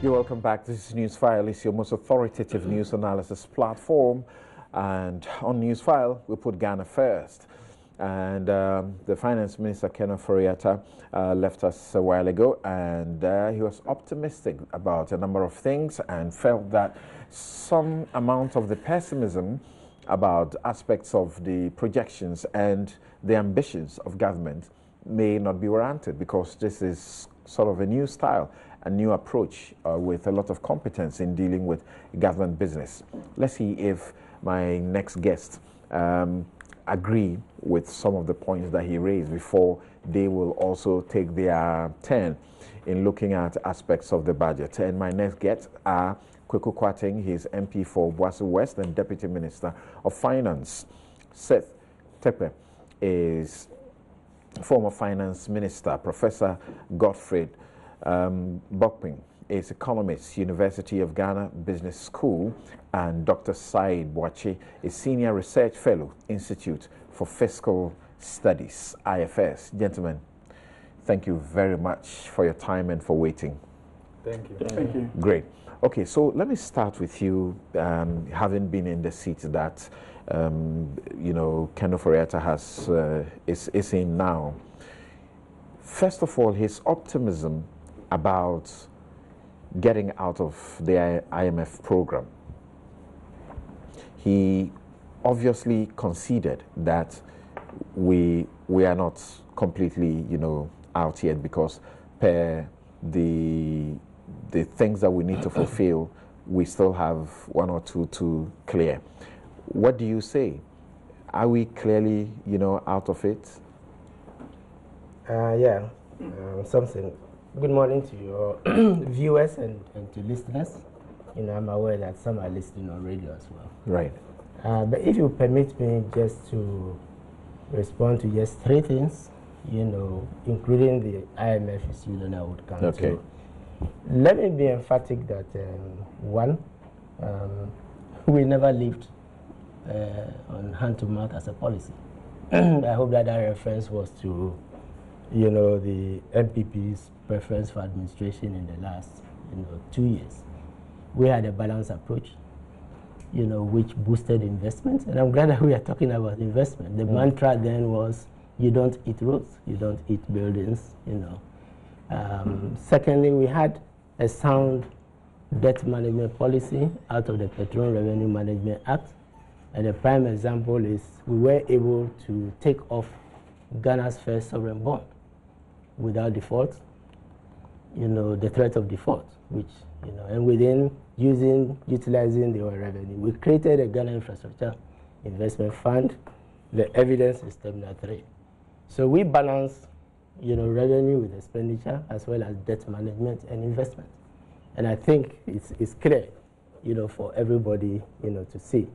You're welcome back. This is Newsfile. It's your most authoritative news analysis platform. And on Newsfile, we put Ghana first. And the Finance Minister, Kenneth Ofori-Atta, left us a while ago, and he was optimistic about a number of things and felt that some amount of the pessimism about aspects of the projections and the ambitions of government may not be warranted, because this is sort of a new style, a new approach with a lot of competence in dealing with government business. Let's see if my next guest agree with some of the points that he raised before they will also take their turn in looking at aspects of the budget. And my next guests are Kweku Kwarteng, he is MP for Boase West and Deputy Minister of Finance. Seth Tepe is former Finance Minister. Professor Godfred Bokpin is economist, University of Ghana Business School, and Dr. Said Boache is Senior Research Fellow, Institute for Fiscal Studies, IFS. Gentlemen, thank you very much for your time and for waiting. Thank you. Thank you. Great. Okay, so let me start with you, having been in the seat that you know, Kenneth Ofori-Atta is in now. First of all, his optimism about getting out of the IMF program. He obviously conceded that we are not completely, you know, out yet, because per the things that we need to fulfill, we still have one or two to clear. What do you say? Are we clearly, you know, out of it? Yeah, something. Good morning to your viewers and to listeners. You know, I'm aware that some are listening on radio as well. Right. But if you permit me just to respond to just three things, you know, including the IMF issue, then I would come to. Let me be emphatic that, one, we never lived on hand-to-mouth as a policy. I hope that reference was to, you know, the MPP's preference for administration in the last, you know, 2 years. We had a balanced approach, you know, which boosted investment, and I'm glad that we are talking about investment. The mantra then was, you don't eat roads, you don't eat buildings, you know. Secondly, we had a sound debt management policy out of the Petroleum Revenue Management Act, and a prime example is we were able to take off Ghana's first sovereign bond without default, you know, the threat of default, which, you know, and within utilizing the oil revenue, we created a Ghana Infrastructure Investment Fund. The evidence is Terminal 3. So we balance, you know, revenue with expenditure, as well as debt management and investment. And I think it's clear, you know, for everybody, you know, to see.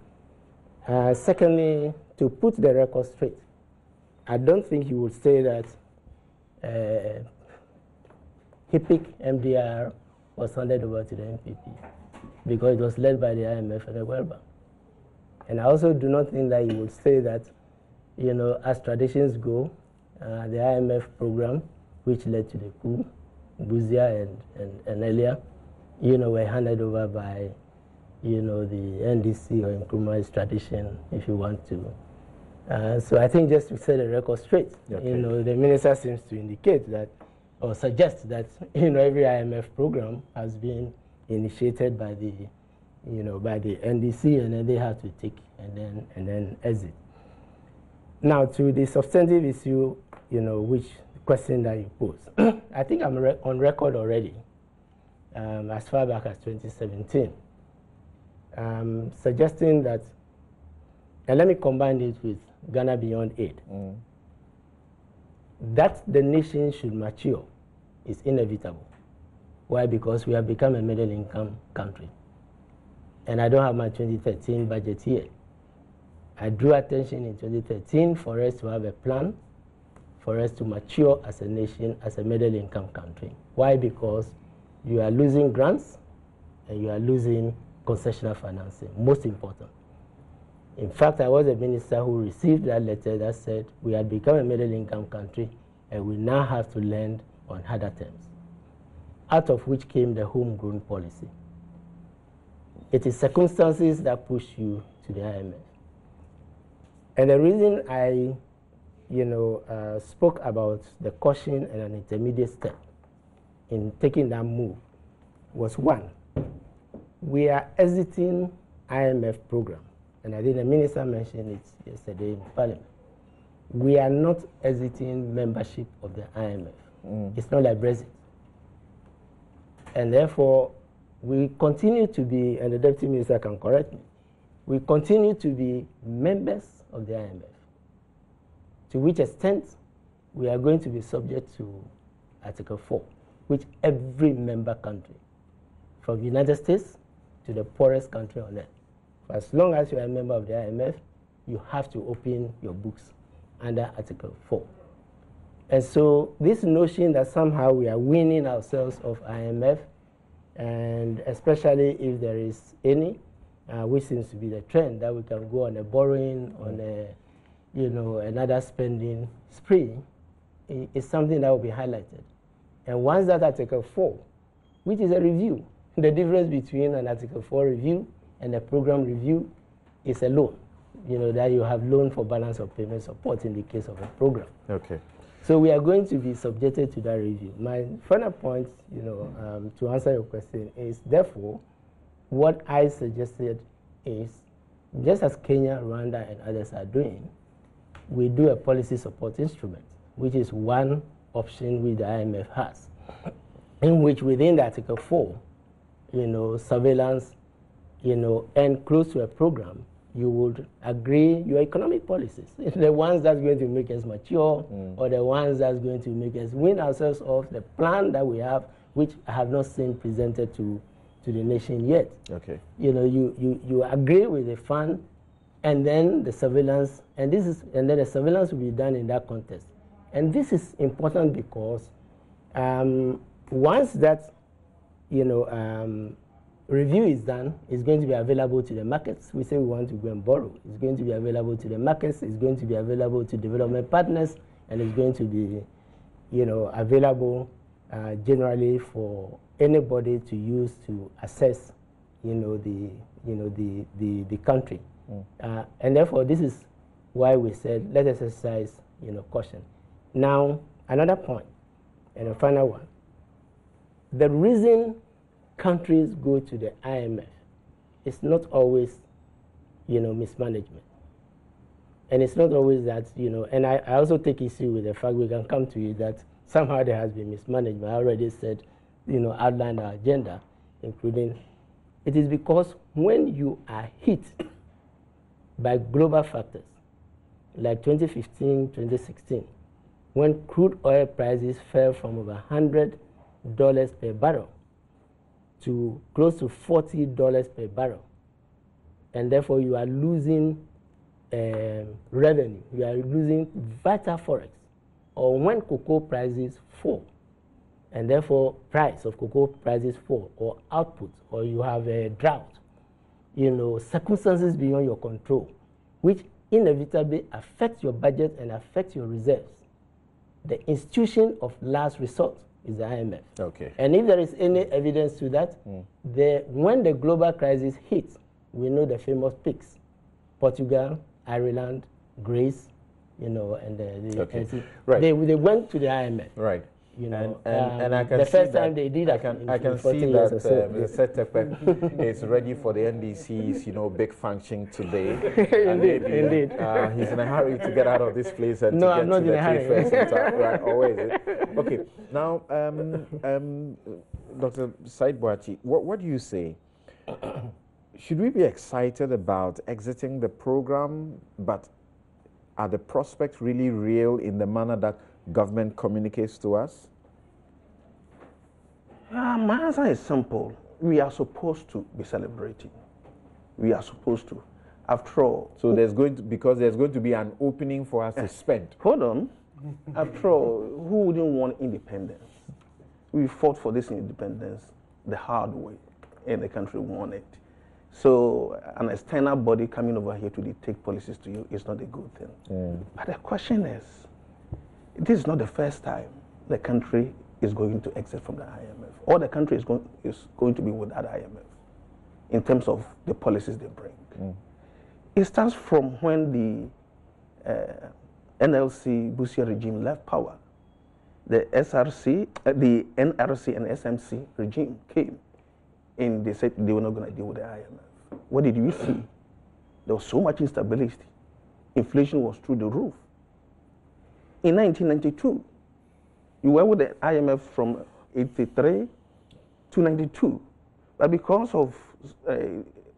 Secondly, to put the record straight, I don't think you would say that HIPIC MDR was handed over to the MPP, because it was led by the IMF and the World Bank. And I also do not think that you would say that, you know, as traditions go, the IMF program, which led to the coup, Buzia and earlier, you know, were handed over by, you know, the NDC or Nkrumah's tradition, if you want to. So I think, just to set the record straight, you know, the minister seems to indicate that, or suggest that, you know, every IMF program has been initiated by the, you know, by the NDC, and then they have to take and then exit. Now, to the substantive issue, you know, which question that you pose, I think I'm on record already, as far back as 2017, suggesting that, and let me combine it with Ghana Beyond Aid, that the nation should mature is inevitable. Why? Because we have become a middle-income country. And I don't have my 2013 budget here. I drew attention in 2013 for us to have a plan for us to mature as a nation, as a middle-income country. Why? Because you are losing grants and you are losing concessional financing, most important. In fact, I was a minister who received that letter that said we had become a middle-income country and we now have to lend on harder terms. out of which came the homegrown policy. It is circumstances that push you to the IMF. And the reason I, spoke about the caution and an intermediate step in taking that move was, one, we are exiting IMF program. And I think the minister mentioned it yesterday in Parliament. We are not exiting membership of the IMF. It's not like Brexit. And therefore, we continue to be, and the Deputy Minister can correct me, we continue to be members of the IMF. To which extent we are going to be subject to Article 4, which every member country, from the United States to the poorest country on earth, for as long as you are a member of the IMF, you have to open your books under Article 4. And so this notion that somehow we are weaning ourselves of IMF, and especially if there is any, which seems to be the trend, that we can go on a borrowing, on a, another spending spree, is something that will be highlighted. And once that Article 4, which is a review, the difference between an Article 4 review and a program review is a loan. That you have loan for balance of payment support in the case of a program. Okay. So we are going to be subjected to that review. My final point, to answer your question is, therefore, what I suggested is, just as Kenya, Rwanda, and others are doing, we do a policy support instrument, which is one option which the IMF has, in which within the Article 4, surveillance, and close to a program, you would agree your economic policies, the ones that's going to make us mature, or the ones that's going to make us win ourselves off the plan that we have, which I have not seen presented to the nation yet. Okay. You agree with the fund, and then the surveillance, and then the surveillance will be done in that context. And this is important because once that review is done, it's going to be available to the markets. We say we want to go and borrow. It's going to be available to the markets. It's going to be available to development partners, and it's going to be, available generally for anybody to use to assess, the country. And therefore, this is why we said let us exercise, caution. Now, another point, and a final one. The reason countries go to the IMF is not always, mismanagement. And it's not always that, and I also take issue with the fact, we can come to you, that somehow there has been mismanagement. I already said, outlined our agenda, including, it is because when you are hit by global factors, like 2015, 2016, when crude oil prices fell from over $100 per barrel to close to $40 per barrel, and therefore you are losing revenue, you are losing vital forex, or when cocoa prices fall, and therefore price of cocoa prices fall, or output, or you have a drought, circumstances beyond your control, which inevitably affect your budget and affect your reserves. The institution of last resort is the IMF. Okay. And if there is any evidence to that, when the global crisis hits, we know the famous peaks: Portugal, Ireland, Greece, and right. They went to the IMF. Right. And I can the see first that, time they did that, I can see that Mr. Setepe is ready for the NDC's, big function today. Indeed. He's in a hurry to get out of this place and no, to get I'm not to the in a hurry. first. Right, always. Okay. Now, Dr. Said Boachi, what do you say? Should we be excited about exiting the program, but are the prospects really real in the manner that government communicates to us? My answer is simple. We are supposed to be celebrating. We are supposed to. After all. So there's going to be an opening for us to spend. Hold on. After all, who wouldn't want independence? We fought for this independence the hard way, and the country won it. So an external body coming over here to dictate policies to you is not a good thing. But the question is, this is not the first time the country is going to exit from the IMF, or the country is going to be without IMF in terms of the policies they bring. It starts from when the NLC Busia regime left power. The SRC, the NRC and SMC regime came, and they said they were not going to deal with the IMF. What did you see? There was so much instability. Inflation was through the roof. In 1992, you were with the IMF from 83 to 92, but because of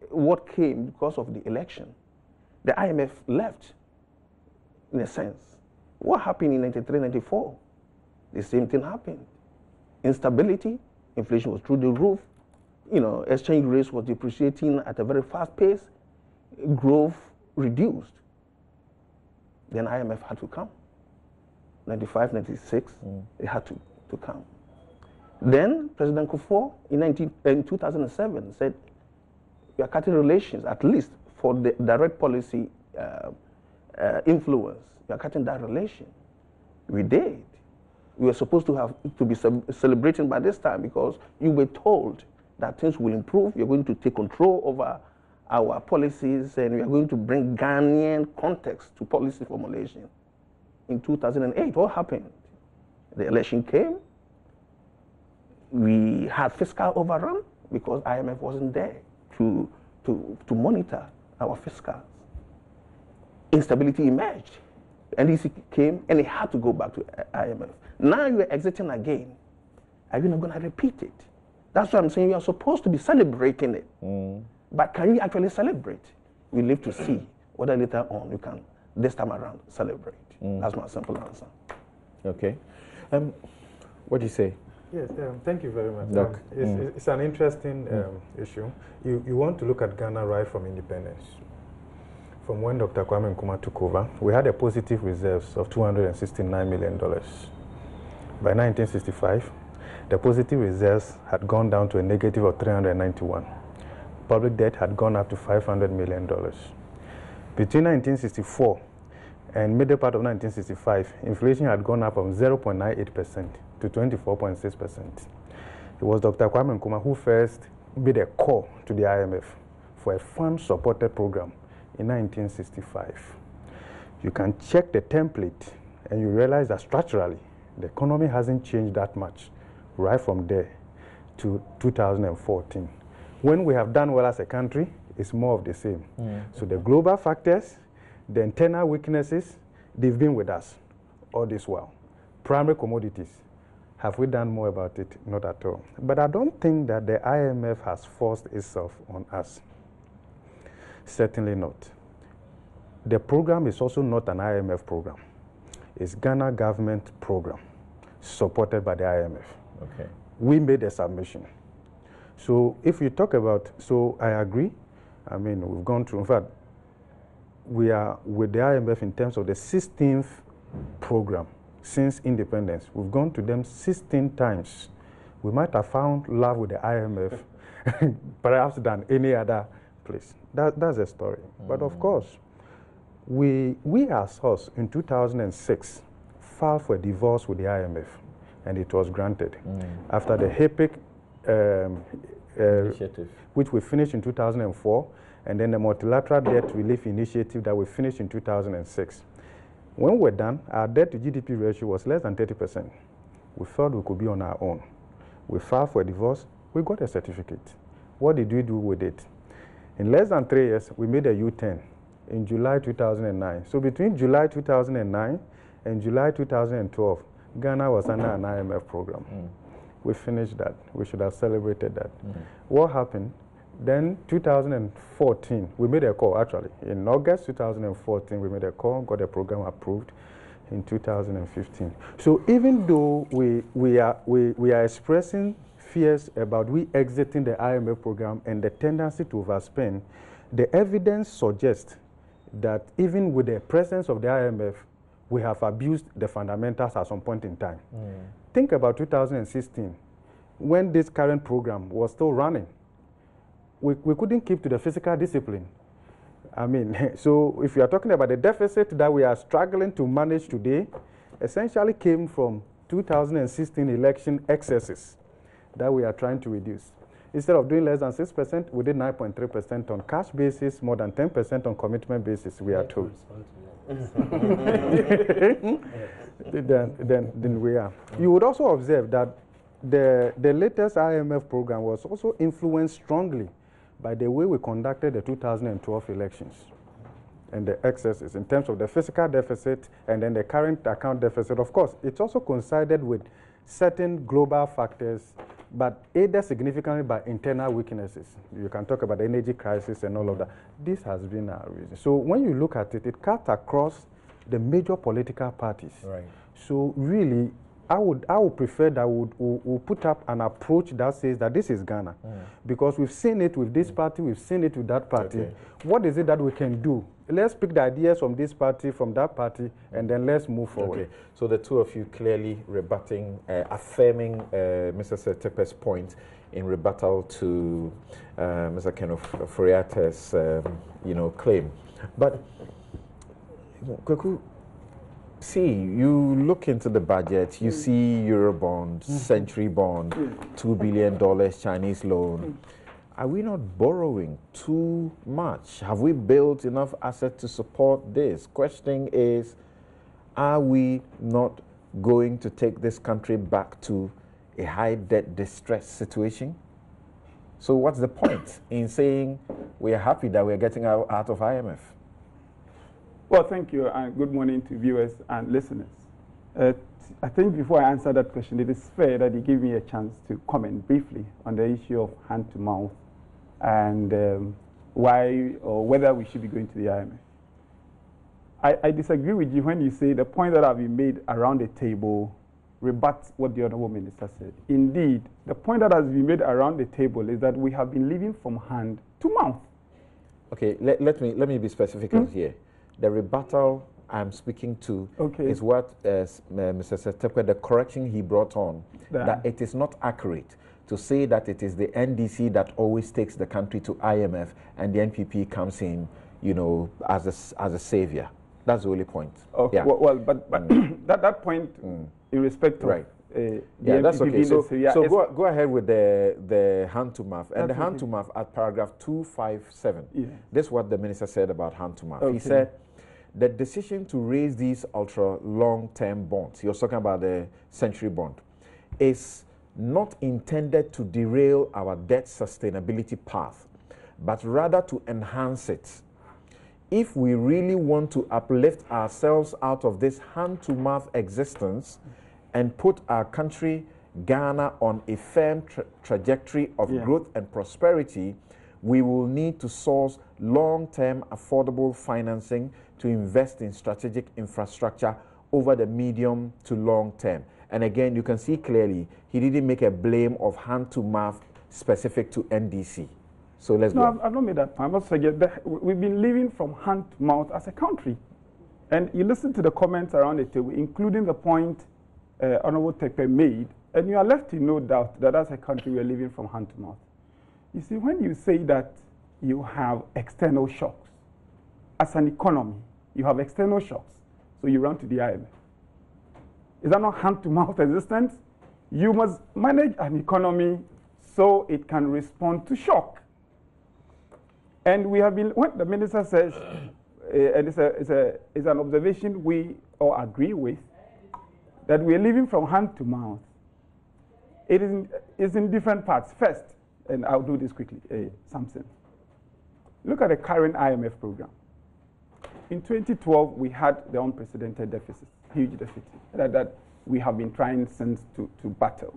what came because of the election, the IMF left, in a sense. What happened in 93, 94? The same thing happened. Instability, inflation was through the roof, exchange rates was depreciating at a very fast pace, growth reduced. Then IMF had to come. 95, 96, it had to come. Then President Kufuor in 2007 said, we are cutting relations, at least for the direct policy influence. We are cutting that relation. We did. We were supposed to be celebrating by this time because you were told that things will improve. You're going to take control over our policies, and we are going to bring Ghanaian context to policy formulation. In 2008, what happened? The election came. We had fiscal overrun because IMF wasn't there to monitor our fiscals. Instability emerged. NDC came, and it had to go back to IMF. Now you are exiting again. Are you not going to repeat it? That's why I'm saying you are supposed to be celebrating it. But can you actually celebrate? We live to see whether later on you can, this time around, celebrate. That's my simple answer. Okay. What do you say? Yes, thank you very much. It's an interesting issue. You want to look at Ghana right from independence. From when Dr. Kwame Nkrumah took over, we had a positive reserves of $269 million. By 1965, the positive reserves had gone down to a negative of 391. Public debt had gone up to $500 million. Between 1964 and middle part of 1965, inflation had gone up from 0.98% to 24.6%. It was Dr. Kwame Nkrumah who first made a call to the IMF for a fund-supported program in 1965. You can check the template and you realize that structurally, the economy hasn't changed that much right from there to 2014. When we have done well as a country, it's more of the same. So the global factors, the internal weaknesses, they've been with us all this while. Primary commodities, have we done more about it? Not at all. But I don't think that the IMF has forced itself on us. Certainly not. The program is also not an IMF program. It's Ghana government program supported by the IMF. Okay. We made a submission. So if you talk about, so I agree. I mean, we've gone through, in fact, we are with the IMF in terms of the 16th program since independence. We've gone to them 16 times. We might have found love with the IMF perhaps than any other place. That's a story. But of course, we as us in 2006 filed for a divorce with the IMF, and it was granted. After the HEPIC initiative, which we finished in 2004, and then the multilateral debt relief initiative that we finished in 2006. When we're done, our debt to GDP ratio was less than 30%. We thought we could be on our own. We filed for a divorce, we got a certificate. What did we do with it? In less than 3 years, we made a U-turn in July 2009. So between July 2009 and July 2012, Ghana was under an IMF program. We finished that. We should have celebrated that. What happened? Then 2014, we made a call, actually. In August 2014, we made a call, got the program approved in 2015. So even though we are expressing fears about we exiting the IMF program and the tendency to overspend, the evidence suggests that even with the presence of the IMF, we have abused the fundamentals at some point in time. Think about 2016, when this current program was still running. We couldn't keep to the fiscal discipline. I mean, so if you are talking about the deficit that we are struggling to manage today, essentially came from 2016 election excesses that we are trying to reduce. Instead of doing less than 6%, we did 9.3% on cash basis, more than 10% on commitment basis, we are told. then we are. You would also observe that the latest IMF program was also influenced strongly by the way we conducted the 2012 elections and the excesses in terms of the fiscal deficit and then the current account deficit. Of course, it's also coincided with certain global factors, but aided significantly by internal weaknesses. You can talk about the energy crisis and all of that. This has been our reason. So when you look at it, it cuts across the major political parties. Right. So really, I would prefer that we'll put up an approach that says that this is Ghana. Because we've seen it with this party, we've seen it with that party. Okay. What is it that we can do? Let's pick the ideas from this party, from that party, and then let's move forward. Okay. So the two of you clearly rebutting, affirming Mr. Setepe's point in rebuttal to Mr. Kenneth Foriata's claim. But Kweku, see, you look into the budget, you see Eurobond, Century Bond, $2 billion Chinese loan. Are we not borrowing too much? Have we built enough assets to support this? Question is, are we not going to take this country back to a high debt distress situation? So what's the point in saying we are happy that we are getting out of IMF? Well, thank you, and good morning to viewers and listeners. I think before I answer that question, it is fair that you give me a chance to comment briefly on the issue of hand-to-mouth and why or whether we should be going to the IMF. I disagree with you when you say the point that have been made around the table rebuts what the Honourable Minister said. Indeed, the point that has been made around the table is that we have been living from hand to mouth. Okay, let me be specific here. The rebuttal I'm speaking to is what Mr. Setepe, the correction he brought on, that it is not accurate to say that it is the NDC that always takes the country to IMF and the NPP comes in, as a savior. That's the only point. Okay. Yeah. Well, but that point in respect to yeah, that's okay. So go ahead with the hand-to-mouth. And the hand-to-mouth at paragraph 257. Yeah. This is what the minister said about hand-to-mouth. Okay. He said, the decision to raise these ultra-long-term bonds, he was talking about the Century Bond, is not intended to derail our debt sustainability path, but rather to enhance it. If we really want to uplift ourselves out of this hand-to-mouth existence and put our country, Ghana, on a firm trajectory of growth and prosperity, we will need to source long-term affordable financing to invest in strategic infrastructure over the medium to long term. And again, you can see clearly, he didn't make a blame of hand-to-mouth specific to NDC. So let's go. No, I've not made that point. I must forget that we've been living from hand to mouth as a country. And you listen to the comments around the table, including the point Honorable Tepe made, and you are left in no doubt that as a country we are living from hand to mouth. You see, when you say that you have external shocks, as an economy, you have external shocks, so you run to the IMF. Is that not hand-to-mouth existence? You must manage an economy so it can respond to shock. And we have been, what the minister says, and it's an observation we all agree with, that we are living from hand to mouth. It is in different parts. First, and I'll do this quickly, Samson. Look at the current IMF program. In 2012, we had the unprecedented deficit, huge deficit, that we have been trying since to battle.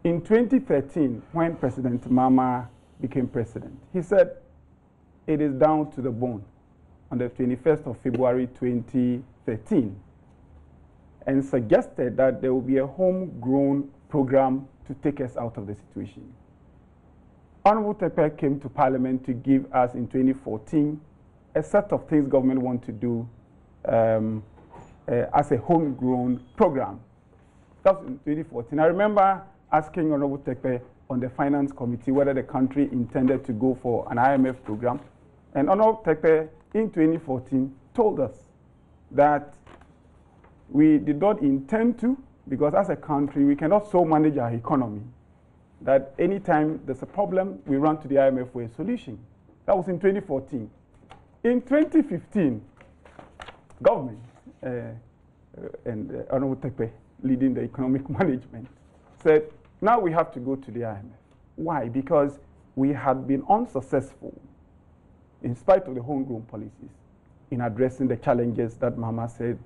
In 2013, when President Mama became president, he said it is down to the bone on the 21st of February 2013, and suggested that there will be a homegrown program to take us out of the situation. Honorable Tepe came to Parliament to give us in 2014 a set of things government want to do as a homegrown program. That was in 2014. I remember asking Honorable Tepe on the Finance Committee whether the country intended to go for an IMF program. And Honorable Tepe in 2014 told us that we did not intend to, because as a country, we cannot so manage our economy that anytime there's a problem, we run to the IMF for a solution. That was in 2014. In 2015, government and Honorable Tepe, leading the economic management, said, now we have to go to the IMF. Why? Because we had been unsuccessful, in spite of the homegrown policies, in addressing the challenges that Mama said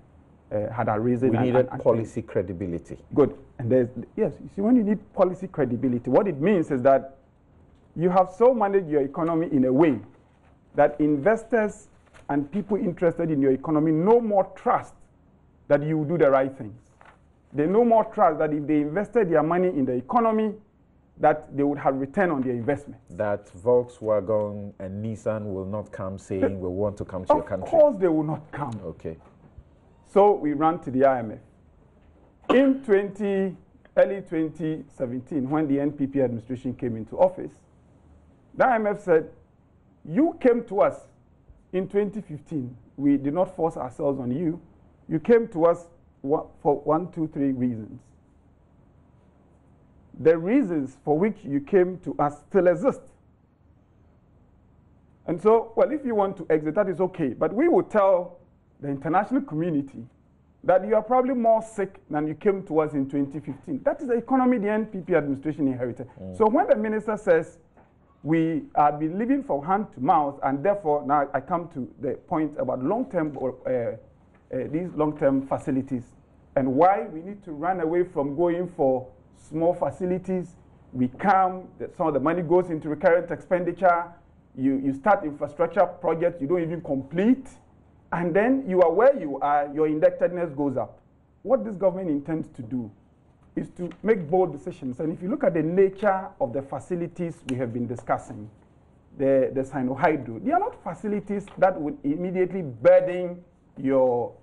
had arisen. We needed policy credibility. Good. And yes, you see, when you need policy credibility, what it means is that you have so managed your economy in a way that investors and people interested in your economy no more trust that you will do the right things. They no more trust that if they invested their money in the economy, that they would have return on their investment. That Volkswagen and Nissan will not come saying we want to come to your country. Of course they will not come. Okay. So we ran to the IMF. In early 2017, when the NPP administration came into office, the IMF said, you came to us in 2015. We did not force ourselves on you. You came to us for 1, 2, 3 reasons. The reasons for which you came to us still exist. And so, well, if you want to exit, that is okay. But we will tell the international community that you are probably more sick than you came to us in 2015. That is the economy the NPP administration inherited. So when the minister says, we have been living from hand to mouth, and therefore, now I come to the point about long-term, these long-term facilities, and why we need to run away from going for small facilities. We come, some of the money goes into recurrent expenditure. You start infrastructure projects you don't even complete, and then you are where you are, your indebtedness goes up. What this government intends to do is to make bold decisions. And if you look at the nature of the facilities we have been discussing, the Sino-Hydro, they are not facilities that would immediately burden your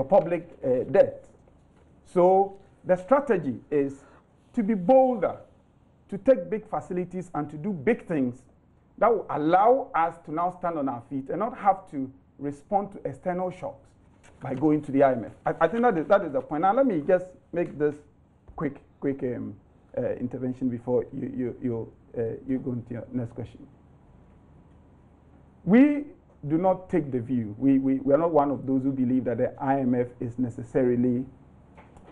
public debt. So the strategy is to be bolder, to take big facilities and to do big things that will allow us to now stand on our feet and not have to respond to external shocks by going to the IMF. I think that is the point. Now let me just make this quick intervention before you go into your next question. We do not take the view, we are not one of those who believe that the IMF is necessarily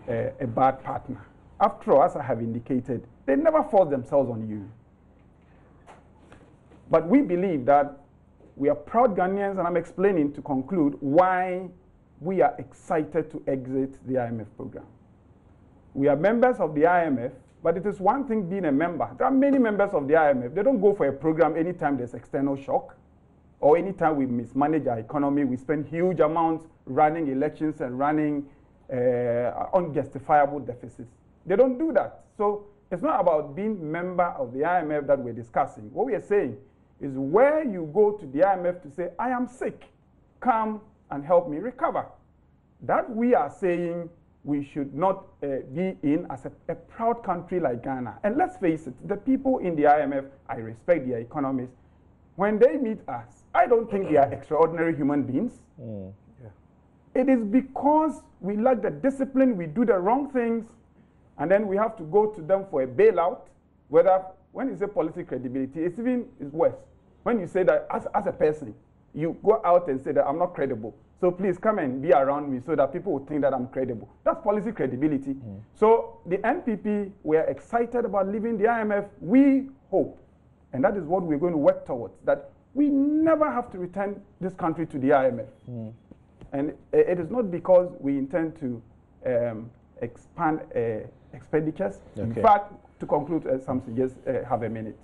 a bad partner. After all, as I have indicated, they never force themselves on you. But we believe that we are proud Ghanaians, and I'm explaining to conclude why we are excited to exit the IMF program. We are members of the IMF, but it is one thing being a member. There are many members of the IMF. They don't go for a program anytime there's external shock or anytime we mismanage our economy. We spend huge amounts running elections and running unjustifiable deficits. They don't do that. So it's not about being member of the IMF that we're discussing. What we are saying is where you go to the IMF to say, I am sick, come and help me recover. That we are saying we should not be in as a proud country like Ghana. And let's face it, the people in the IMF, I respect their economists. When they meet us, I don't think they are extraordinary human beings. Yeah. It is because we lack the discipline, we do the wrong things, and then we have to go to them for a bailout. Whether, when you say policy credibility, it's worse. When you say that as a person, you go out and say that I'm not credible. So please come and be around me so that people will think that I'm credible. That's policy credibility. So the NPP, we are excited about leaving the IMF. We hope, and that is what we're going to work towards, that we never have to return this country to the IMF. And it is not because we intend to expand expenditures. Okay. In fact, to conclude, something, just have a minute.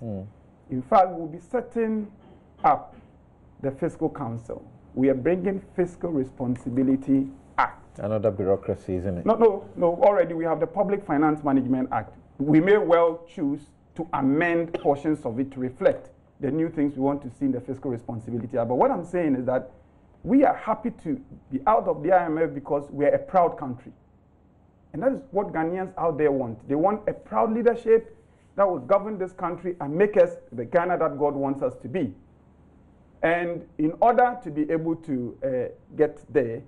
In fact, we'll be setting up the Fiscal Council. We are bringing Fiscal Responsibility Act. Another bureaucracy, isn't it? No. Already we have the Public Finance Management Act. We may well choose to amend portions of it to reflect the new things we want to see in the Fiscal Responsibility Act. But what I'm saying is that we are happy to be out of the IMF because we are a proud country. And that is what Ghanaians out there want. They want a proud leadership that will govern this country and make us the Ghana that God wants us to be. And in order to be able to get there,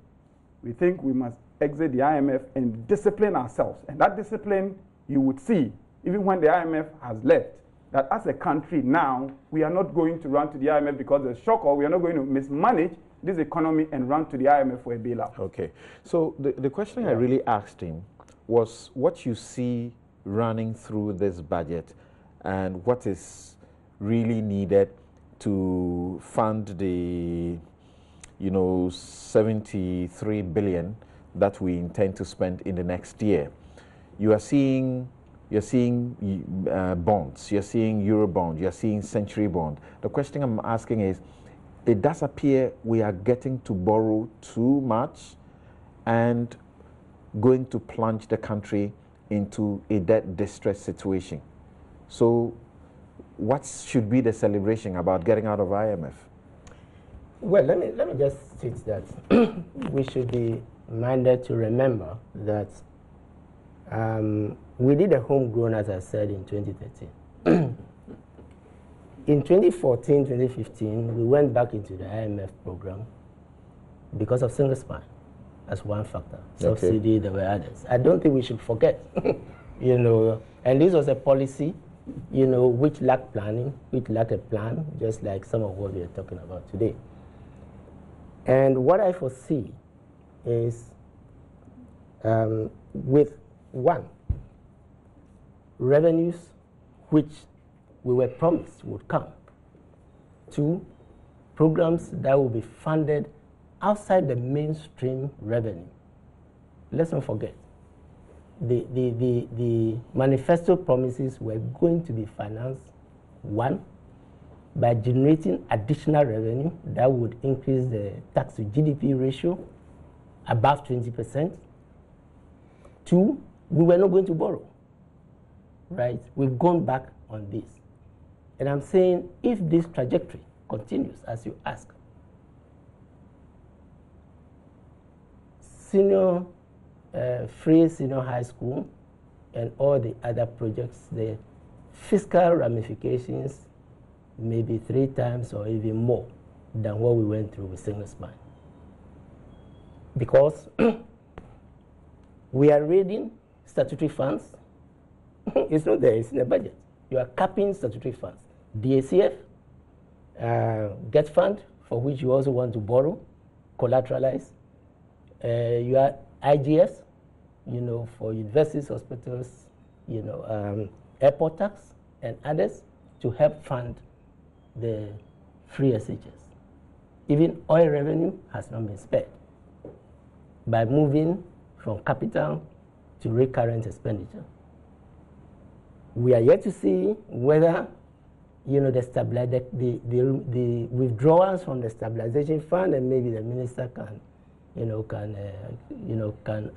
we think we must exit the IMF and discipline ourselves. And that discipline, you would see, even when the IMF has left, that as a country now, we are not going to run to the IMF because of shock, or we are not going to mismanage this economy and run to the IMF for a bailout. Okay. So the question I really asked him was what you see running through this budget and what is really needed to fund the, 73 billion that we intend to spend in the next year. You're seeing bonds, you're seeing Euro bond, you're seeing Century bond. The question I'm asking is, it does appear we are getting to borrow too much and going to plunge the country into a debt distress situation. So what should be the celebration about getting out of IMF? Well, let me just state that we should be minded to remember that we did a homegrown, as I said, in 2013. In 2014, 2015, we went back into the IMF program because of single spine as one factor. Subsidy, there were others. I don't think we should forget, and this was a policy, which lacked planning, which lacked a plan, just like some of what we are talking about today. And what I foresee is with one, revenues which we were promised would come. Two, programs that will be funded outside the mainstream revenue. Let's not forget, the manifesto promises were going to be financed, one, by generating additional revenue that would increase the tax to GDP ratio above 20%. Two, we were not going to borrow, right? We've gone back on this. And I'm saying if this trajectory continues, as you ask, free senior high school and all the other projects, the fiscal ramifications may be 3 times or even more than what we went through with single spine. Because we are raiding statutory funds. It's not there, it's in the budget. You are capping statutory funds. DACF, Get Fund, for which you also want to borrow, collateralize. You are IGS, for universities, hospitals, airport tax and others to help fund the free SHS. Even oil revenue has not been spared by moving from capital to recurrent expenditure. We are yet to see whether the withdrawals from the stabilization fund, and maybe the minister can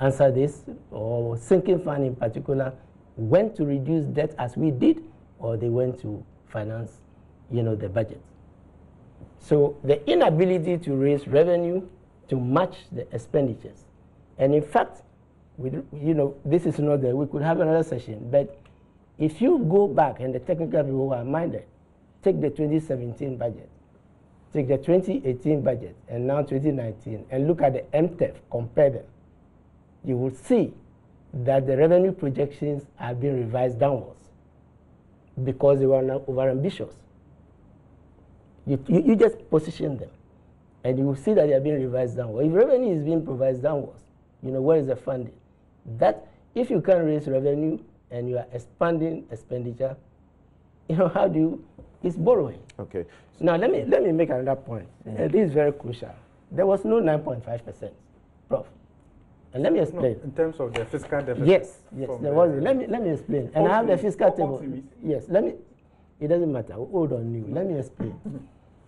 answer this, or sinking fund in particular, went to reduce debt as we did, or they went to finance the budget. So the inability to raise revenue to match the expenditures, and in fact, this is not there. We could have another session, but if you go back, and the technical people who are minded, take the 2017 budget, take the 2018 budget, and now 2019, and look at the MTEF, compare them, you will see that the revenue projections are being revised downwards because they were now overambitious. You just position them, and you will see that they are being revised downwards. If revenue is being revised downwards, where is the funding? That if you can't raise revenue and you are expanding expenditure, how do you? It's borrowing. Okay. Now let me make another point. This is very crucial. There was no 9.5%, Prof. And let me explain. No, in terms of the fiscal deficit. Yes, there was. Let me explain. And I have the fiscal table. Yes, it doesn't matter. Hold on, you. Let me explain.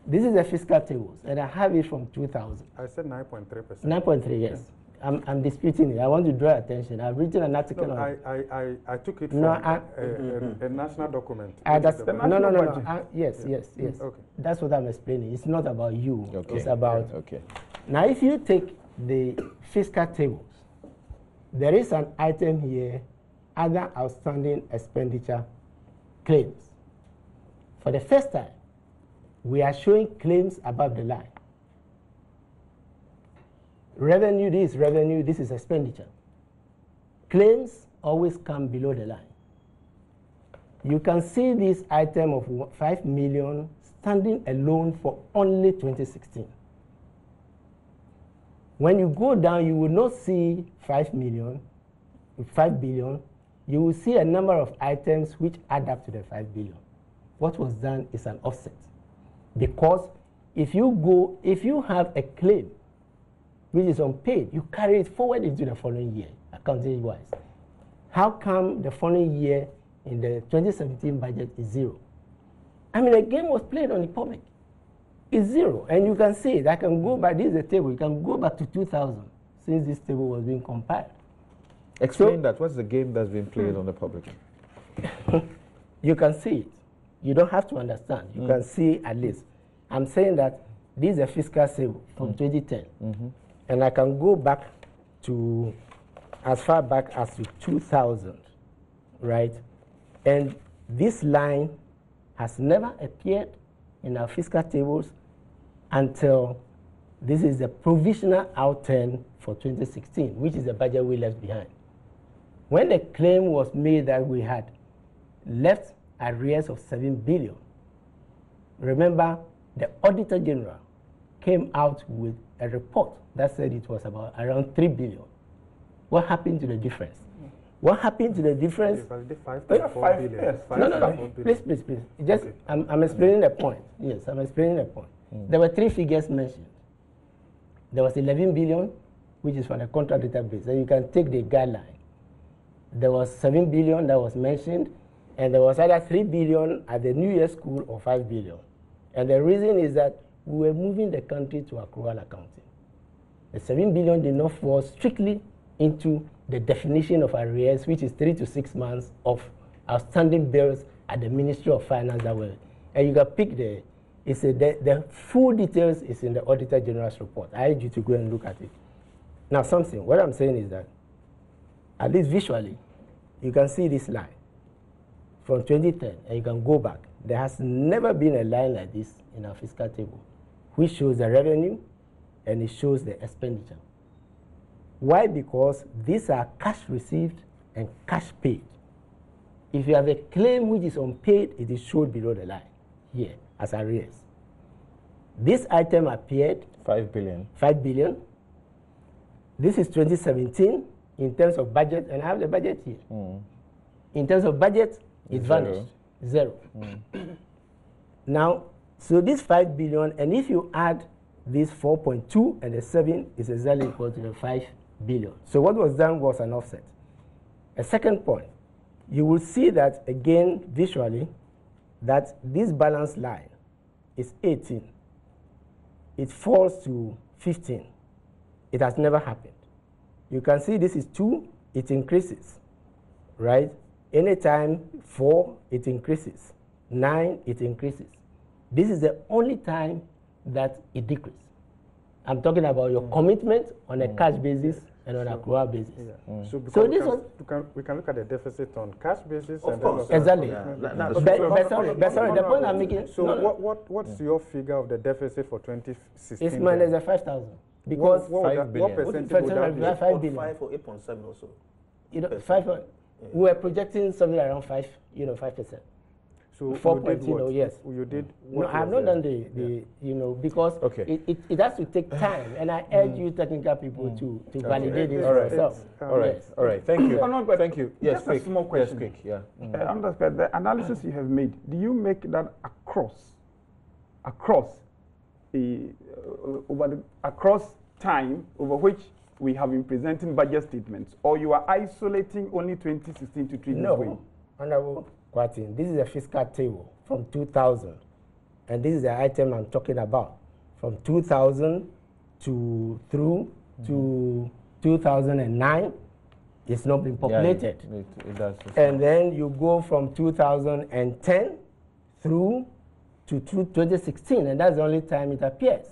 This is the fiscal tables, and I have it from 2000. I said 9.3%. 9.3, yes. I'm disputing it. I want to draw attention. I've written an article on it. I took it from a national document. Yes. Okay. That's what I'm explaining. It's not about you. Okay. It's about... Okay. Now, if you take the fiscal tables, there is an item here, other outstanding expenditure claims. For the first time, we are showing claims above the line. revenue, this is expenditure. Claims always come below the line. You can see this item of 5 million standing alone for only 2016. When you go down, you will not see 5 billion. You will see a number of items which add up to the 5 billion. What was done is an offset. Because if you have a claim which is unpaid, you carry it forward into the following year, accounting-wise. How come the following year in the 2017 budget is zero? I mean, the game was played on the public. It's zero, and you can see it. I can go back, this is the table, you can go back to 2000, since this table was being compiled. Explain that. What's the game that's been played on the public? You can see it. You don't have to understand. You can see at least. I'm saying that this is a fiscal table from 2010. And I can go back to as far back as to 2000, right? And this line has never appeared in our fiscal tables until this is the provisional outturn for 2016, which is the budget we left behind. When the claim was made that we had left arrears of 7 billion, remember the Auditor General came out with a report that said it was about around 3 billion. What happened to the difference? What happened to the difference? Please. Just, okay. I'm explaining the point. Yes, I'm explaining the point. There were 3 figures mentioned. There was 11 billion, which is from the contract database. And you can take the guideline. There was 7 billion that was mentioned, and there was either 3 billion at the New Year school or 5 billion. And the reason is that we were moving the country to accrual accounting. The 7 billion did not fall strictly into the definition of arrears, which is 3 to 6 months of outstanding bills at the Ministry of Finance that were. And you can pick the full details is in the Auditor General's report. I urge you to go and look at it. Now, what I'm saying is that, at least visually, you can see this line from 2010, and you can go back. There has never been a line like this in our fiscal table, which shows the revenue and it shows the expenditure. Why? Because these are cash received and cash paid. If you have a claim which is unpaid, it is shown below the line here as arrears. This item appeared 5 billion. 5 billion. This is 2017 in terms of budget, and I have the budget here. In terms of budget, it vanished. Zero. Now, so this 5 billion, and if you add this 4.2 and the 7 is exactly equal to the 5 billion. So what was done was an offset. A second point, you will see that again visually that this balance line is 18. It falls to 15. It has never happened. You can see this is 2, it increases, right? Anytime 4, it increases. 9, it increases. This is the only time that it decreases. I'm talking about your commitment on a cash basis and on a accrual basis. So we can look at the deficit on cash basis. Of course. Exactly. But sorry, the point I'm making. So what's your figure of the deficit for 2016? It's minus the 5,000. Because what percentage would that be? 5 billion. 5 or 8.7 or so. You know, 5. We were projecting something around 5. 5%. So 4.0, yes. You did. No, I have not done the because it has to take time, and I urge you technical people to validate this for yourself. All right. Thank you. Thank you. Yes, just quick. A small question. Yes, quick. Yeah. The analysis you have made, do you make that across time over which we have been presenting budget statements, or you are isolating only 2016 to 2020? No, Honorable Kwatin, this is a fiscal table from 2000, and this is the item I'm talking about from 2000 to 2009. It's not been populated. Yeah, it does. And then you go from 2010 through to 2016, and that's the only time it appears.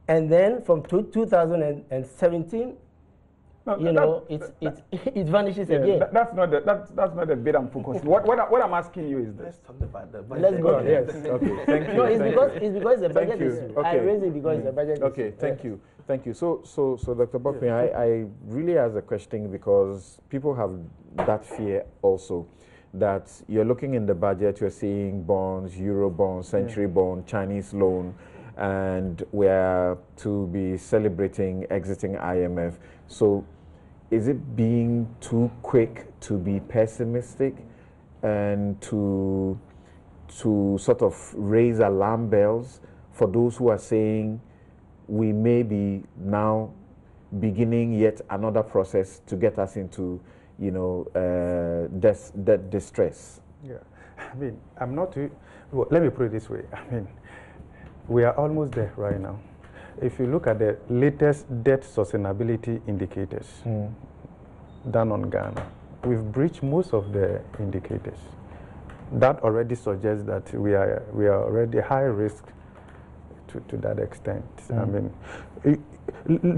And then from 2017 No, you know, it vanishes again. That's not the bit I'm focusing. What I'm asking you is this. Let's talk about the budget. Let's go on. Yes. Okay. Thank you. No, it's because the budget is. Okay. I raise it because the budget is. Okay. Thank you. Thank you. So Dr. Bokme, I really ask a question because people have that fear also, that you're looking in the budget, you're seeing bonds, Euro bonds, Century bond, Chinese loan, and we're to be celebrating exiting IMF. So is it being too quick to be pessimistic and to sort of raise alarm bells for those who are saying we may be now beginning yet another process to get us into, you know, debt distress? Yeah, I mean, I'm not too, well, let me put it this way. I mean, we are almost there right now. If you look at the latest debt sustainability indicators done on Ghana, we've breached most of the indicators. That already suggests that we are already high risk to that extent. I mean,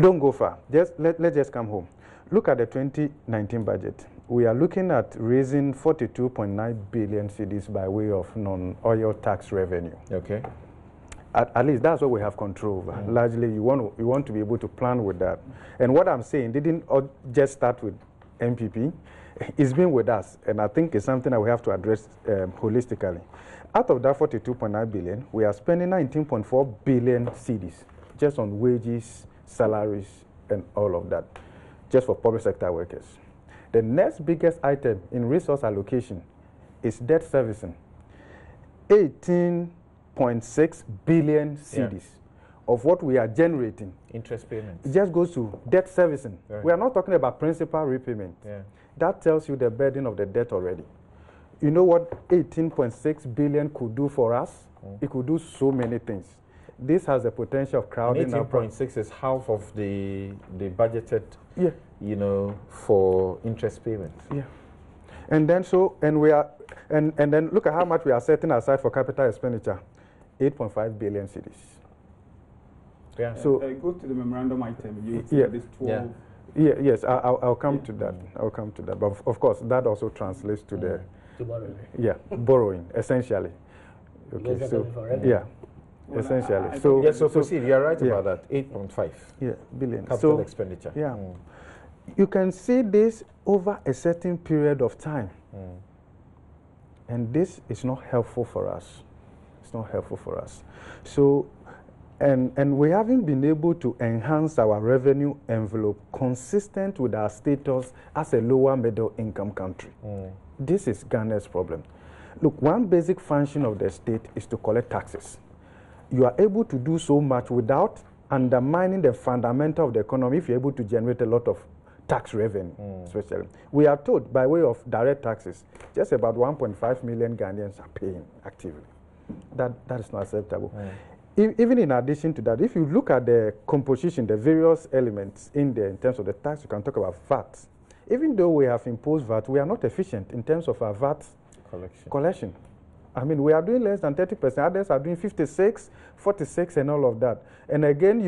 don't go far. Let's just come home. Look at the 2019 budget. We are looking at raising 42.9 billion cedis by way of non-oil tax revenue. Okay. At least that's what we have control over. Largely, you want to be able to plan with that. And what I'm saying didn't just start with MPP. It's been with us, and I think it's something that we have to address holistically. Out of that 42.9 billion, we are spending 19.4 billion cedis just on wages, salaries, and all of that, just for public sector workers. The next biggest item in resource allocation is debt servicing. 18.6 billion cedis of what we are generating. Interest payments. It just goes to debt servicing. Right. We are not talking about principal repayment. Yeah. That tells you the burden of the debt already. You know what 18.6 billion could do for us? It could do so many things. This has the potential of crowding up. 18.6 is half of the budgeted, Yeah. you know, for interest payments. Yeah. And then and then look at how much we are setting aside for capital expenditure. 8.5 billion cedis. Yeah. So Go to the memorandum item. You Yeah. this 12. yeah, yes, I'll come to that. I'll come to that. But of course, that also translates to the To borrow. borrowing essentially. Okay, Those are so coming from revenue. yeah, Well, essentially. I So Yes, so proceed. You're right yeah. about that. 8.5 billion. capital So expenditure. yeah, you can see this over a certain period of time, and this is not helpful for us. It's not helpful for us. So, and we haven't been able to enhance our revenue envelope consistent with our status as a lower middle income country. This is Ghana's problem. Look, one basic function of the state is to collect taxes. You are able to do so much without undermining the fundamental of the economy if you're able to generate a lot of tax revenue, especially. We are told by way of direct taxes, just about 1.5 million Ghanaians are paying actively. That is not acceptable. Even in addition to that, if you look at the composition, the various elements in there in terms of the tax, you can talk about VAT. Even though we have imposed VAT, we are not efficient in terms of our VAT collection. I mean, we are doing less than 30%. Others are doing 56, 46, and all of that. And again,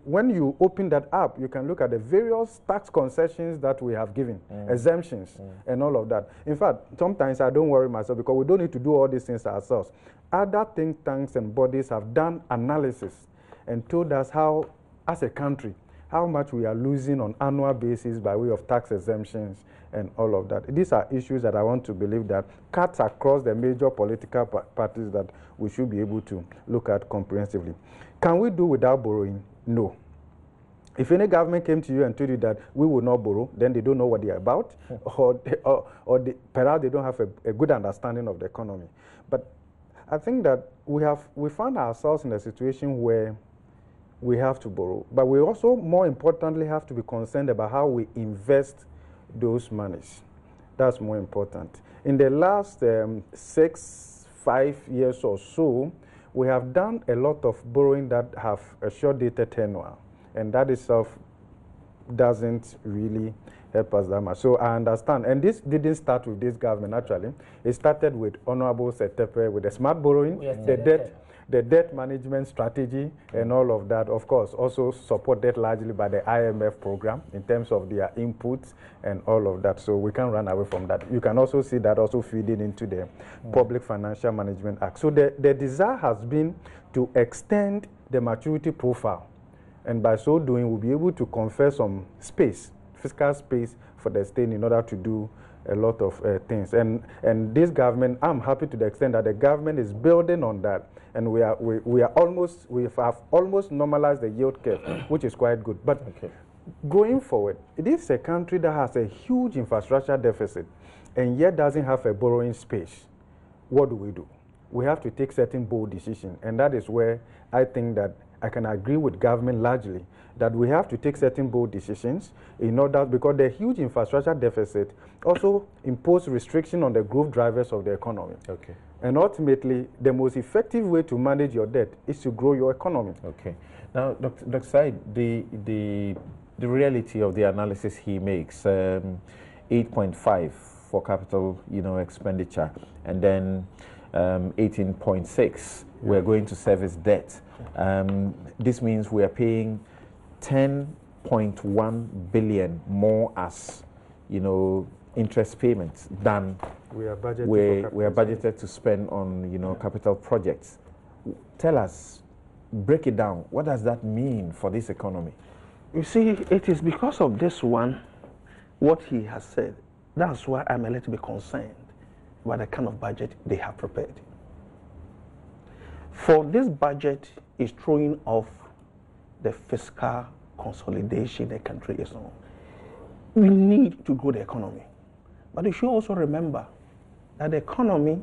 when you open that up, you can look at the various tax concessions that we have given, exemptions, and all of that. In fact, sometimes I don't worry myself because we don't need to do all these things ourselves. Other think tanks and bodies have done analysis and told us how, as a country, how much we are losing on annual basis by way of tax exemptions and all of that. These are issues that I want to believe that cuts across the major political parties that we should be able to look at comprehensively. Can we do without borrowing? No. If any government came to you and told you that we will not borrow, then they don't know what they are about, or perhaps they don't have a good understanding of the economy. But I think that we found ourselves in a situation where we have to borrow, but we also, more importantly, have to be concerned about how we invest those monies. That's more important. In the last 5 years or so, we have done a lot of borrowing that have a short-dated tenure, and that itself doesn't really help us that much. So I understand. And this didn't start with this government, actually. It started with Honorable Setepe with the smart borrowing, the debt management strategy, and all of that. Of course, also supported largely by the IMF program in terms of their inputs and all of that. So we can't run away from that. You can also see that also feeding into the Public Financial Management Act. So the desire has been to extend the maturity profile. And by so doing, we'll be able to confer some space, fiscal space for the state in order to do a lot of things. And this government, I'm happy to the extent that the government is building on that. And we have almost normalized the yield curve, which is quite good. But going forward, this is a country that has a huge infrastructure deficit and yet doesn't have a borrowing space. What do? We have to take certain bold decisions. And that is where I think that I can agree with government largely that we have to take certain bold decisions in order, because the huge infrastructure deficit also impose restriction on the growth drivers of the economy. Okay. And ultimately, the most effective way to manage your debt is to grow your economy. Okay. Now, Dr. Said, the reality of the analysis he makes, 8.5 for capital, expenditure, and then 18.6, we're going to service debt. This means we are paying 10.1 billion more as, interest payments than we are budgeted to spend on, capital projects. Tell us, break it down. What does that mean for this economy? You see, it is because of this one, what he has said. That's why I'm a little bit concerned about the kind of budget they have prepared. For this budget is throwing off the fiscal consolidation the country is on. We need to grow the economy. But you should also remember that the economy,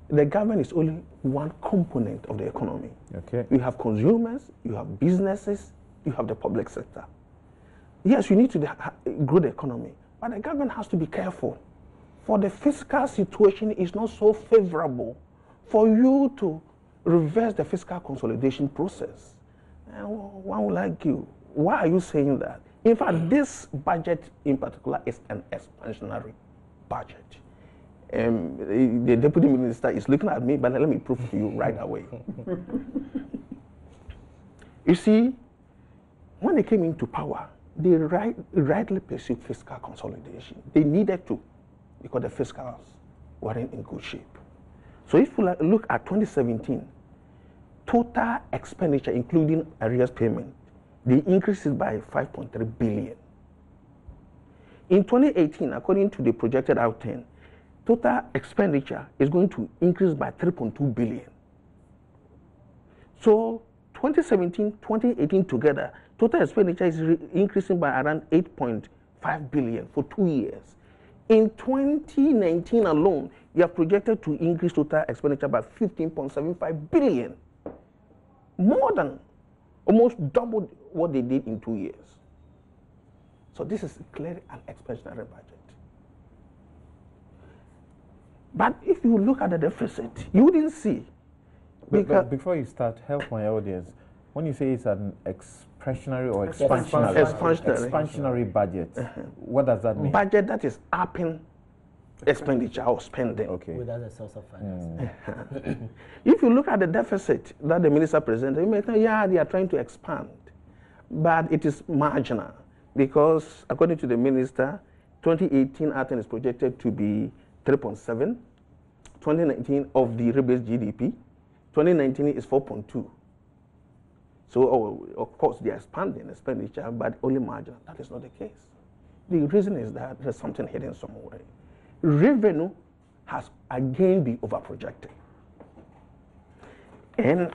the government is only one component of the economy. Okay. You have consumers, you have businesses, you have the public sector. Yes, you need to grow the economy, but the government has to be careful. For the fiscal situation is not so favorable for you to reverse the fiscal consolidation process. And one would like you, why are you saying that? In fact, this budget in particular is an expansionary budget. The deputy minister is looking at me, but let me prove to you right away. You see, when they came into power, they rightly pursued fiscal consolidation. They needed to, because the fiscals weren't in good shape. So if you look at 2017, total expenditure, including arrears payment, they increased by 5.3 billion. In 2018, according to the projected outturn, total expenditure is going to increase by 3.2 billion. So 2017, 2018 together, total expenditure is increasing by around 8.5 billion for 2 years. In 2019 alone, they are projected to increase total expenditure by 15.75 billion. More than, almost double what they did in 2 years. So this is clearly an expansionary budget. But if you look at the deficit, you wouldn't see. But before you start, help my audience. When you say it's an expansionary or expansionary budget, what does that mean? Budget that is upping expenditure or spending. Okay. Without a source of finance. If you look at the deficit that the minister presented, you may think, yeah, they are trying to expand. But it is marginal because, according to the minister, 2018 outturn is projected to be 3.7, 2019 of the rebased GDP, 2019 is 4.2. So, of course, they are expanding expenditure, but only marginal. That is not the case. The reason is that there's something hidden somewhere. Revenue has again been overprojected. And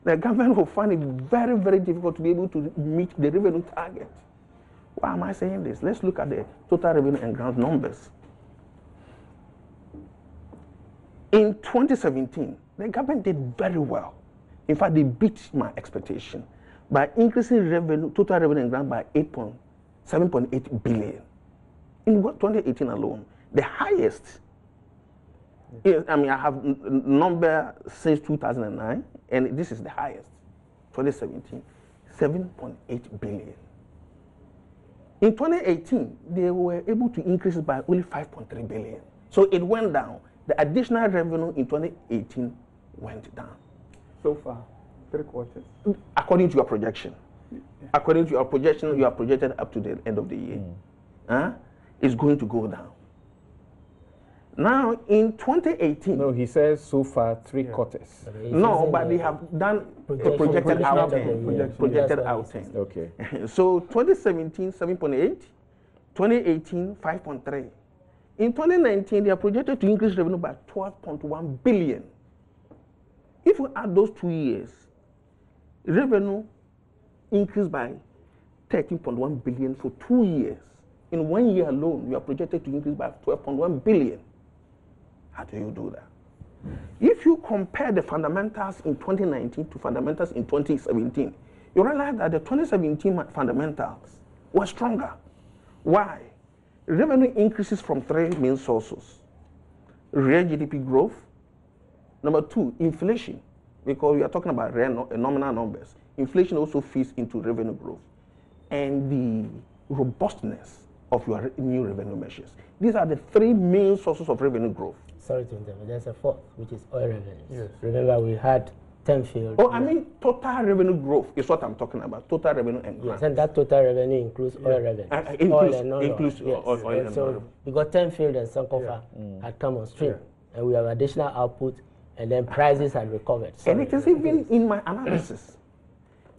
the government will find it very, very difficult to be able to meet the revenue target. Why am I saying this? Let's look at the total revenue and grant numbers. In 2017, the government did very well. In fact, they beat my expectation by increasing revenue, total revenue and grant by 7.8 billion. In 2018 alone, the highest. I mean, I have number since 2009, and this is the highest, 2017, 7.8 billion. In 2018, they were able to increase it by only 5.3 billion. So it went down. The additional revenue in 2018 went down. So far, 3 quarters. According to your projection. According to your projection, you are projected up to the end of the year. It's going to go down. Now, in 2018... No, he says so far 3 quarters. No, but they have done projected outing. Projected outing. Okay. So 2017, 7.8. 2018, 5.3. In 2019, they are projected to increase revenue by 12.1 billion. If you add those 2 years, revenue increased by 13.1 billion for 2 years. In 1 year alone, you are projected to increase by 12.1 billion. How do you do that? If you compare the fundamentals in 2019 to fundamentals in 2017, you realize that the 2017 fundamentals were stronger. Why? Revenue increases from 3 main sources. Real GDP growth. Number 2, inflation, because we are talking about nominal numbers. Inflation also feeds into revenue growth. And the robustness of your new revenue measures. These are the 3 main sources of revenue growth. Sorry to interrupt. There's a 4th, which is oil revenues. Yes. Remember, we had 10 fields. Oh, I mean, total revenue growth is what I'm talking about. Total revenue and grants. Yes, and that total revenue includes oil revenues. Oil and non-oil. Includes oil and so because 10 fields and Sankofa had come on stream, and we have additional output, and then prices had recovered. And it is even in my analysis.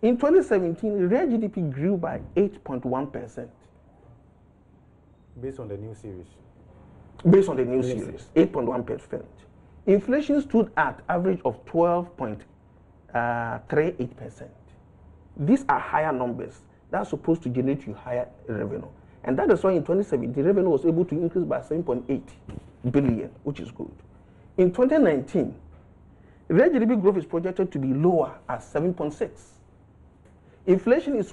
In 2017, real GDP grew by 8.1%. Based on the new series. Based on the new series, 8.1%. Inflation stood at average of 12.38%. These are higher numbers. That's supposed to generate you higher revenue. And that is why in 2017, the revenue was able to increase by 7.8 billion, which is good. In 2019, real GDP growth is projected to be lower at 7.6. Inflation is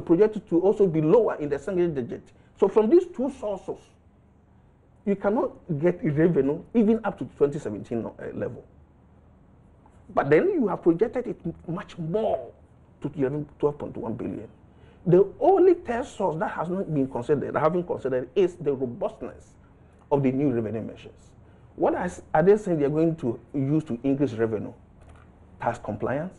projected to also be lower in the single digit. So from these 2 sources, you cannot get revenue even up to 2017 level. But then you have projected it much more to 12.1 billion. The only 3rd source that has not been considered, is the robustness of the new revenue measures. What are they saying they are going to use to increase revenue? Tax compliance,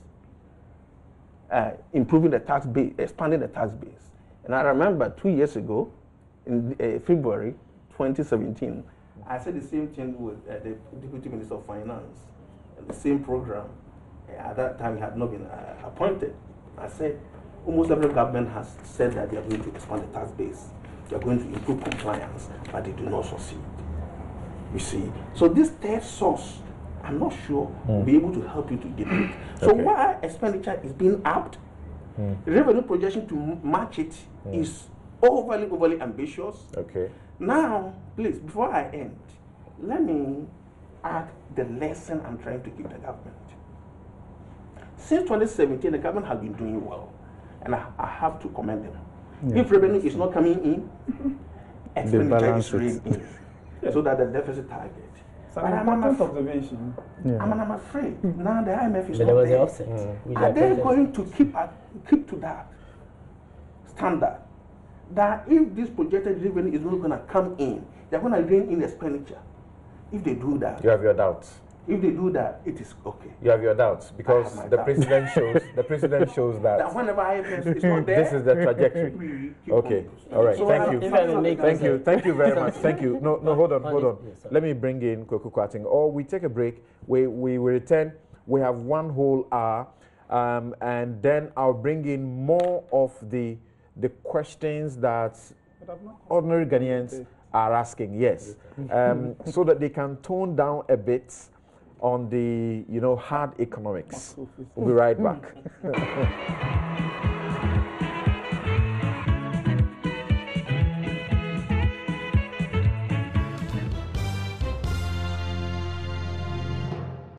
improving the tax base, expanding the tax base. And I remember 2 years ago, in February 2017, I said the same thing with the Deputy Minister of Finance, and the same program. At that time, he had not been appointed. I said, almost every government has said that they are going to expand the tax base. They are going to improve compliance, but they do not succeed. You see? So this 3rd source, I'm not sure will be able to help you to get it. So while expenditure is being upped, revenue projection to match it is overly ambitious. Okay. Now, please, before I end, let me add the lesson I'm trying to give the government. Since 2017, the government has been doing well, and I have to commend them. If revenue is not coming in, expenditure is reined in, so that the deficit target. But I'm observation. I'm afraid now the IMF is but not there was there. an offset. Are they going to keep to that standard? That if this projected revenue is not going to come in, they're going to rein in expenditure. If they do that, you have your doubts. If they do that, it is okay. You have your doubts because the president shows that whenever IMF is not there, this is the trajectory. Okay, all right. So Thank you very much. Thank you. No, hold on. Yes, let me bring in Kweku Kwarteng. Or we take a break. We return. We have 1 whole hour, and then I'll bring in more of the questions that ordinary Ghanaians are asking. Yes, so that they can tone down a bit on the hard economics. We'll be right back.